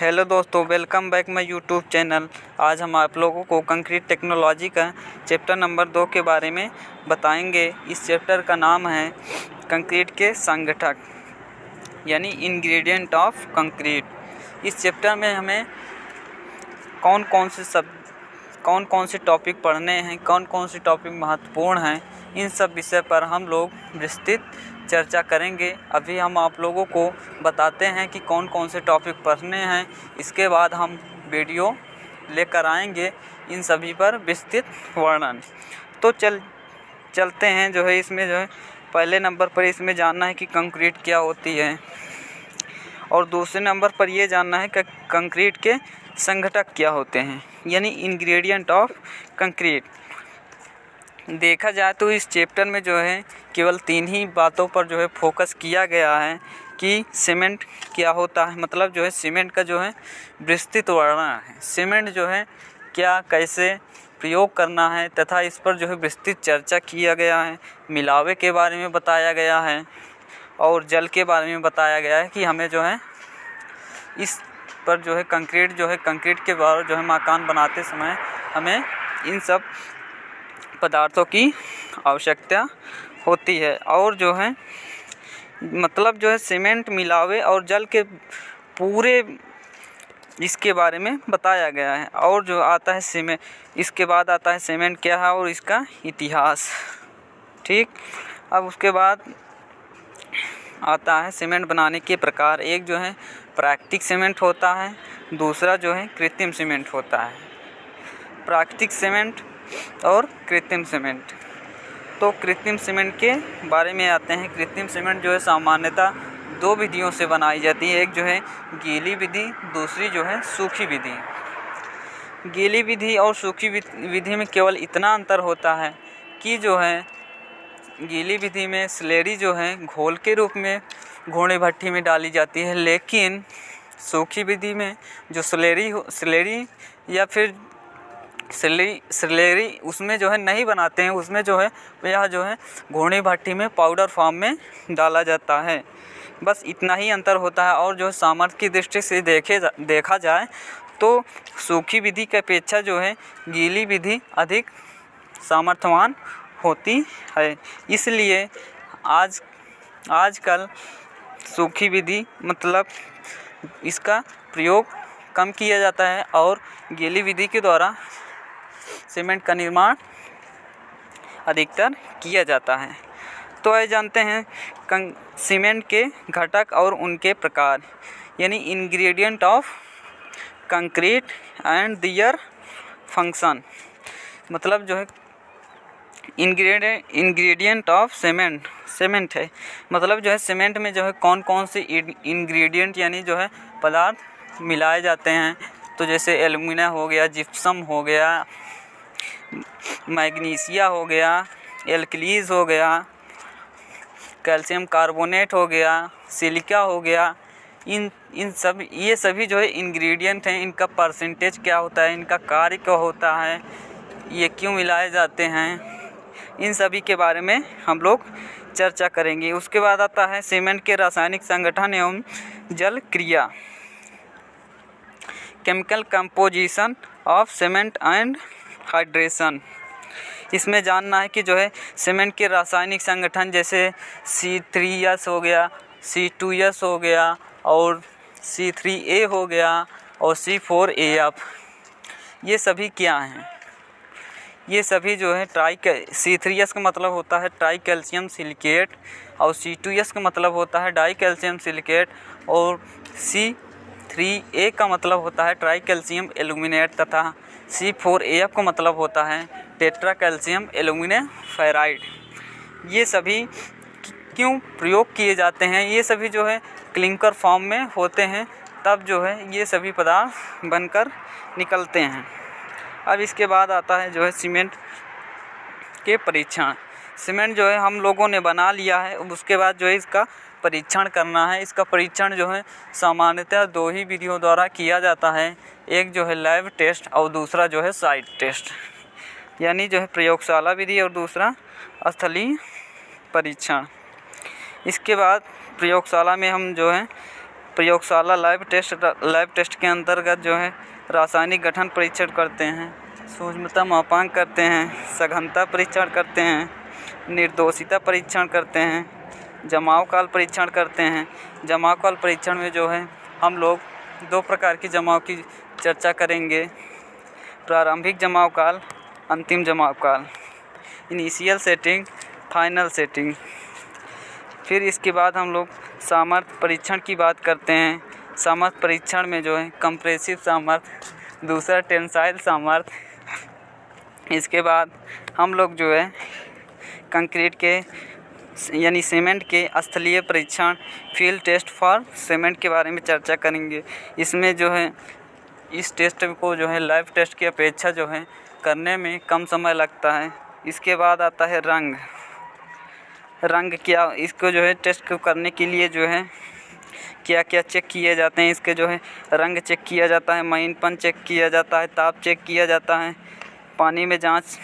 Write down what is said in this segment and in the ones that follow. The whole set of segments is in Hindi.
हेलो दोस्तों, welcome back my YouTube channel. आज हम आप लोगों को कंक्रीट टेक्नोलॉजी का चैप्टर नंबर 2 के बारे में बताएंगे। इस चैप्टर का नाम है कंक्रीट के संगठक यानी इंग्रेडिएंट ऑफ कंक्रीट। इस चैप्टर में हमें कौन कौन से टॉपिक पढ़ने हैं, कौन कौन से टॉपिक महत्वपूर्ण हैं, इन सब विषय पर हम लोग विस्तृत चर्चा करेंगे। अभी हम आप लोगों को बताते हैं कि कौन कौन से टॉपिक पढ़ने हैं। इसके बाद हम वीडियो लेकर आएंगे इन सभी पर विस्तृत वर्णन। तो चलते हैं। इसमें पहले नंबर पर इसमें जानना है कि कंक्रीट क्या होती है, और दूसरे नंबर पर ये जानना है कि कंक्रीट के संघटक क्या होते हैं यानी इंग्रेडिएंट ऑफ कंक्रीट। देखा जाए तो इस चैप्टर में केवल 3 ही बातों पर फोकस किया गया है कि सीमेंट क्या होता है, मतलब सीमेंट का विस्तृत वर्णन है। सीमेंट क्या कैसे प्रयोग करना है तथा इस पर विस्तृत चर्चा किया गया है। मिलावे के बारे में बताया गया है और जल के बारे में बताया गया है कि हमें इस पर कंक्रीट के बारे मकान बनाते समय हमें इन सब पदार्थों की आवश्यकता होती है। और सीमेंट, मिलावे और जल के पूरे इसके बारे में बताया गया है। और आता है सीमेंट, इसके बाद आता है सीमेंट क्या है और इसका इतिहास। ठीक, अब उसके बाद आता है सीमेंट बनाने के प्रकार। एक प्राकृतिक सीमेंट होता है, दूसरा कृत्रिम सीमेंट होता है। प्राकृतिक सीमेंट और कृत्रिम सीमेंट। तो कृत्रिम सीमेंट के बारे में आते हैं। कृत्रिम सीमेंट सामान्यतः 2 विधियों से बनाई जाती है। एक गीली विधि, दूसरी सूखी विधि। गीली विधि और सूखी विधि में केवल इतना अंतर होता है कि गीली विधि में स्लेरी घोल के रूप में घोड़े भट्टी में डाली जाती है, लेकिन सूखी विधि में जो स्लेरी या फिर स्लेरी उसमें नहीं बनाते हैं। उसमें यह घोड़े भट्टी में पाउडर फॉर्म में डाला जाता है। बस इतना ही अंतर होता है। और सामर्थ्य की दृष्टि से देखा जाए तो सूखी विधि की अपेक्षा गीली विधि अधिक सामर्थ्यवान होती है। इसलिए आजकल सूखी विधि मतलब इसका प्रयोग कम किया जाता है और गीली विधि के द्वारा सीमेंट का निर्माण अधिकतर किया जाता है। तो आइए जानते हैं सीमेंट के घटक और उनके प्रकार यानी ingredient of concrete and their function. मतलब इंग्रेडिएंट ऑफ सीमेंट है। मतलब सीमेंट में कौन कौन से इंग्रेडिएंट यानी पदार्थ मिलाए जाते हैं। तो जैसे एल्युमिनियम हो गया, जिप्सम हो गया, मैग्नीशिया हो गया, एल्कलीज हो गया, कैल्शियम कार्बोनेट हो गया, सिलिका हो गया। ये सभी इंग्रेडिएंट हैं। इनका परसेंटेज क्या होता है, इनका कार्य क्या होता है, ये क्यों मिलाए जाते हैं, इन सभी के बारे में हम लोग चर्चा करेंगे। उसके बाद आता है सीमेंट के रासायनिक संगठन एवं जल क्रिया। Chemical composition of cement and hydration. इसमें जानना है कि सीमेंट के रासायनिक संगठन जैसे C3S हो गया, C2S हो गया और C3A हो गया और C4AF। ये सभी क्या हैं? ये सभी C3S का मतलब होता है ट्राई कैल्शियम सिलिकेट और C2S का मतलब होता है डाई कैल्शियम सिलिकेट और C3A का मतलब होता है ट्राई कैल्शियम एल्यूमिनेट तथा C4AF का मतलब होता है टेट्रा कैल्शियम एल्यूमिने फेराइड। ये सभी क्यों प्रयोग किए जाते हैं? ये सभी क्लिंकर फॉर्म में होते हैं, तब ये सभी पदार्थ बनकर निकलते हैं। अब इसके बाद आता है सीमेंट के परीक्षण। सीमेंट हम लोगों ने बना लिया है, उसके बाद इसका परीक्षण करना है। इसका परीक्षण सामान्यतः 2 ही विधियों द्वारा किया जाता है। एक लैब टेस्ट और दूसरा साइट टेस्ट यानी प्रयोगशाला विधि और दूसरा स्थलीय परीक्षण। इसके बाद प्रयोगशाला में हम प्रयोगशाला लैब टेस्ट के अंतर्गत जो है रासायनिक गठन परीक्षण करते हैं, सूक्ष्मता मापांक करते हैं, सघनता परीक्षण करते हैं, निर्दोषिता परीक्षण करते हैं, जमाव काल परीक्षण करते हैं। जमाव काल परीक्षण में जो है हम लोग 2 प्रकार की जमाव की चर्चा करेंगे, प्रारंभिक जमाव काल, अंतिम जमाव काल, इनिशियल सेटिंग, फाइनल सेटिंग। फिर इसके बाद हम लोग सामर्थ्य परीक्षण की बात करते हैं। सामर्थ्य परीक्षण में जो है कंप्रेसिव सामर्थ्य, दूसरा टेंसाइल सामर्थ्य। इसके बाद हम लोग जो है कंक्रीट के यानी सीमेंट के स्थलीय परीक्षण, फील्ड टेस्ट फॉर सीमेंट के बारे में चर्चा करेंगे। इसमें जो है इस टेस्ट को जो है लैब टेस्ट की अपेक्षा जो है करने में कम समय लगता है। इसके बाद आता है रंग क्या, इसको जो है टेस्ट को करने के लिए जो है क्या क्या चेक किए जाते हैं। इसके जो है रंग चेक किया जाता है, महीनपन चेक किया जाता है, ताप चेक किया जाता है, पानी में जांच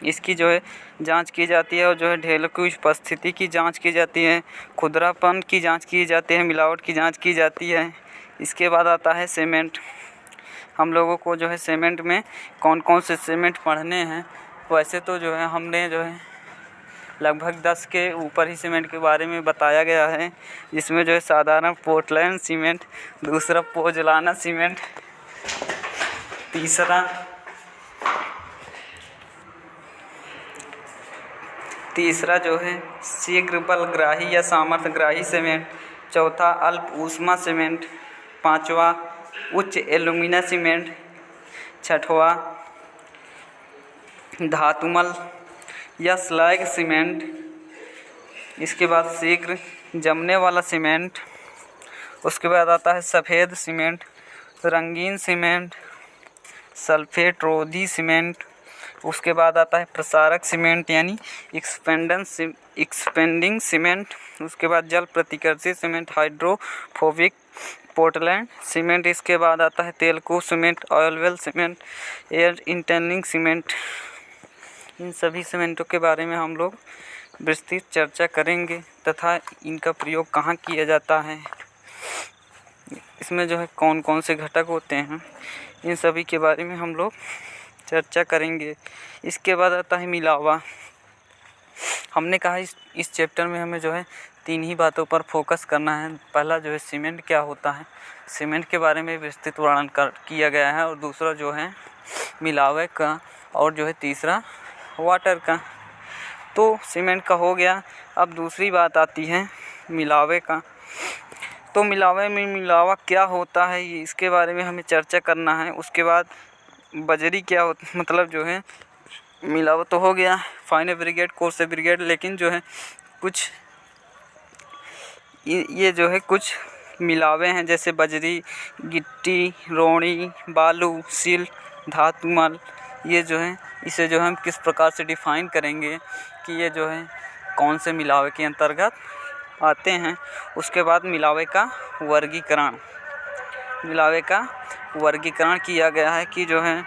इसकी जो है जांच की जाती है और जो है ढेलों की उपस्थिति की जांच की जाती है, खुरदरापन की जांच की जाती है, मिलावट की जांच की जाती है। इसके बाद आता है सीमेंट। हम लोगों को जो है सीमेंट में कौन कौन से सीमेंट पढ़ने हैं, वैसे तो जो है हमने जो है लगभग 10 के ऊपर ही सीमेंट के बारे में बताया गया है, जिसमें जो है साधारण पोर्टलैंड सीमेंट, दूसरा पोज़ोलाना सीमेंट, तीसरा जो है शीघ्र बलग्राही या सामर्थ्यग्राही सीमेंट, चौथा अल्प ऊष्मा सीमेंट, पांचवा उच्च एल्यूमिना सीमेंट, छठवा धातुमल या स्लैग सीमेंट। इसके बाद शीघ्र जमने वाला सीमेंट। उसके बाद आता है सफ़ेद सीमेंट, रंगीन सीमेंट, सल्फेट रोधी सीमेंट। उसके बाद आता है प्रसारक सीमेंट यानी एक्सपेंडिंग सीमेंट। उसके बाद जल प्रतिकर्षी सीमेंट, हाइड्रोफोबिक पोर्टलैंड सीमेंट। इसके बाद आता है तेलकू cement, oil well cement, air entraining cement. इन सभी सीमेंटों के बारे में हम लोग विस्तृत चर्चा करेंगे तथा इनका प्रयोग कहाँ किया जाता है, इसमें जो है कौन कौन से घटक होते हैं, इन सभी के बारे में हम लोग चर्चा करेंगे। इसके बाद आता है मिलावा। हमने कहा इस चैप्टर में हमें जो है 3 ही बातों पर फोकस करना है। पहला जो है सीमेंट क्या होता है, सीमेंट के बारे में विस्तृत वर्णन किया गया है, और दूसरा जो है मिलावे का, और जो है तीसरा वाटर का। तो सीमेंट का हो गया। अब दूसरी बात आती है मिलावे का। तो मिलावे में मिलावा क्या होता है, इसके बारे में हमें चर्चा करना है। उसके बाद बजरी क्या होती, मतलब जो है मिलावा तो हो गया, फाइन एब्रिगेट, कोर्स एब्रिगेट, लेकिन जो है कुछ ये जो है कुछ मिलावे हैं, जैसे बजरी, गिट्टी, रोड़ी, बालू, सिल, धातुमल। ये जो है इसे जो हम किस प्रकार से डिफ़ाइन करेंगे कि ये जो है कौन से मिलावे के अंतर्गत आते हैं। उसके बाद मिलावे का वर्गीकरण किया गया है कि जो है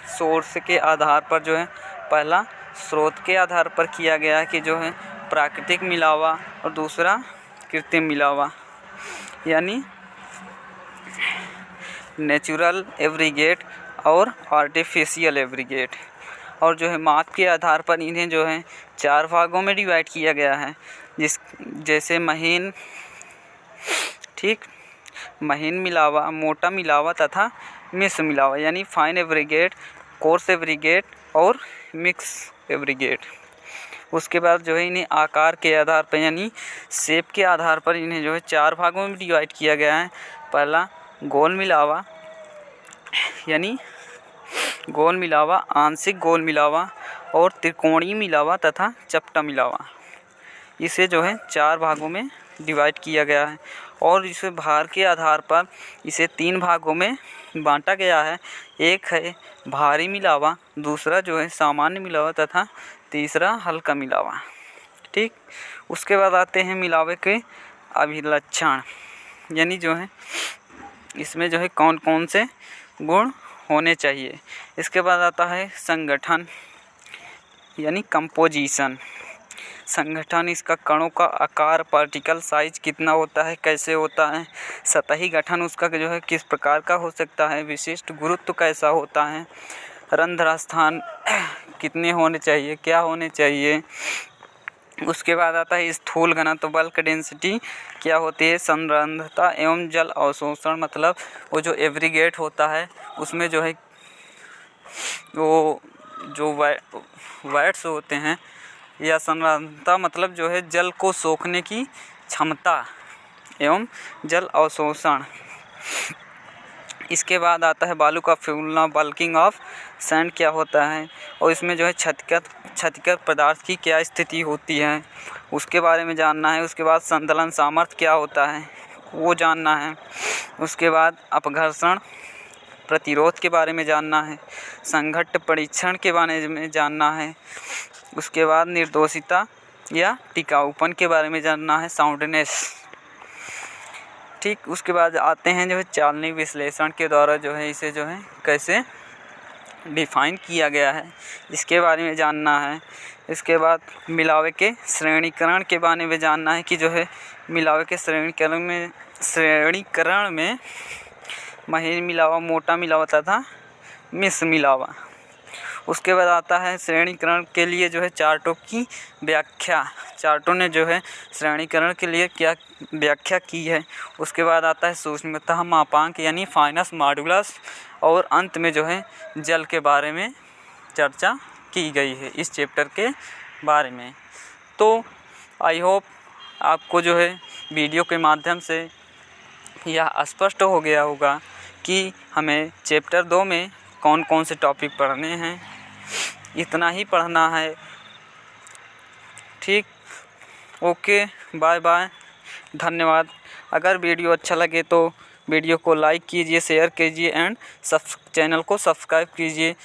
सोर्स के आधार पर जो है, पहला स्रोत के आधार पर किया गया है कि जो है प्राकृतिक मिलावा, और दूसरा कृत्रिम मिलावा यानी नेचुरल एब्रिगेट और आर्टिफिशियल एब्रिगेट। और जो है माप के आधार पर इन्हें जो है 4 भागों में डिवाइड किया गया है, जैसे महीन मिलावा, मोटा मिलावा तथा मिश्र मिलावा, यानी फाइन एब्रिगेट, कोर्स एब्रिगेट और मिक्स एब्रिगेट। उसके बाद जो है इन्हें आकार के आधार पर यानी शेप के आधार पर इन्हें जो है 4 भागों में डिवाइड किया गया है। पहला गोल मिलावा यानी गोल मिलावा, आंशिक गोल मिलावा और त्रिकोणीय मिलावा तथा चपटा मिलावा। इसे जो है 4 भागों में डिवाइड किया गया है, और इसे भार के आधार पर इसे 3 भागों में बांटा गया है। एक है भारी मिलावा, दूसरा जो है सामान्य मिलावा तथा तीसरा हल्का मिलावा। ठीक, उसके बाद आते हैं मिलावे के अभिलक्षण, यानी जो है इसमें जो है कौन कौन से गुण होने चाहिए। इसके बाद आता है संगठन यानी कंपोजिशन। संगठन, इसका कणों का आकार, पार्टिकल साइज कितना होता है, कैसे होता है, सतही गठन उसका जो है किस प्रकार का हो सकता है, विशिष्ट गुरुत्व कैसा होता है, रंध्र स्थान कितने होने चाहिए, क्या होने चाहिए। उसके बाद आता है स्थूल घनत्व, बल्क डेंसिटी क्या होती है, संरंध्रता एवं जल अवशोषण, मतलब वो जो एग्रीगेट होता है उसमें जो है वो जो वैट्स होते हैं, या संरंध्रता मतलब जो है जल को सोखने की क्षमता एवं जल अवशोषण। इसके बाद आता है बालू का फूलना, बल्किंग ऑफ सैंड क्या होता है, और इसमें जो है क्षतिकर पदार्थ की क्या स्थिति होती है उसके बारे में जानना है। उसके बाद संतलन सामर्थ्य क्या होता है वो जानना है। उसके बाद अपघर्षण प्रतिरोध के बारे में जानना है, संघट्ट परीक्षण के बारे में जानना है। उसके बाद निर्दोषिता या टिकाऊपन के बारे में जानना है, साउंडनेस। ठीक, उसके बाद आते हैं जो है चालनी विश्लेषण के द्वारा जो है इसे जो है कैसे डिफाइन किया गया है इसके बारे में जानना है। इसके बाद मिलावे के श्रेणीकरण के बारे में जानना है कि जो है मिलावे के श्रेणीकरण में महीन मिलावा, मोटा मिलावा तथा मिश्र मिलावा। उसके बाद आता है श्रेणीकरण के लिए जो है चार्टों की व्याख्या, चार्टों ने जो है श्रेणीकरण के लिए क्या व्याख्या की है। उसके बाद आता है सूक्ष्मतः मापांक यानी फाइनस मॉड्यूलस, और अंत में जो है जल के बारे में चर्चा की गई है इस चैप्टर के बारे में। तो आई होप आपको जो है वीडियो के माध्यम से यह स्पष्ट हो गया होगा कि हमें चैप्टर 2 में कौन कौन से टॉपिक पढ़ने हैं, इतना ही पढ़ना है। ठीक, ओके, बाय बाय, धन्यवाद। अगर वीडियो अच्छा लगे तो वीडियो को लाइक कीजिए, शेयर कीजिए एंड चैनल को सब्सक्राइब कीजिए।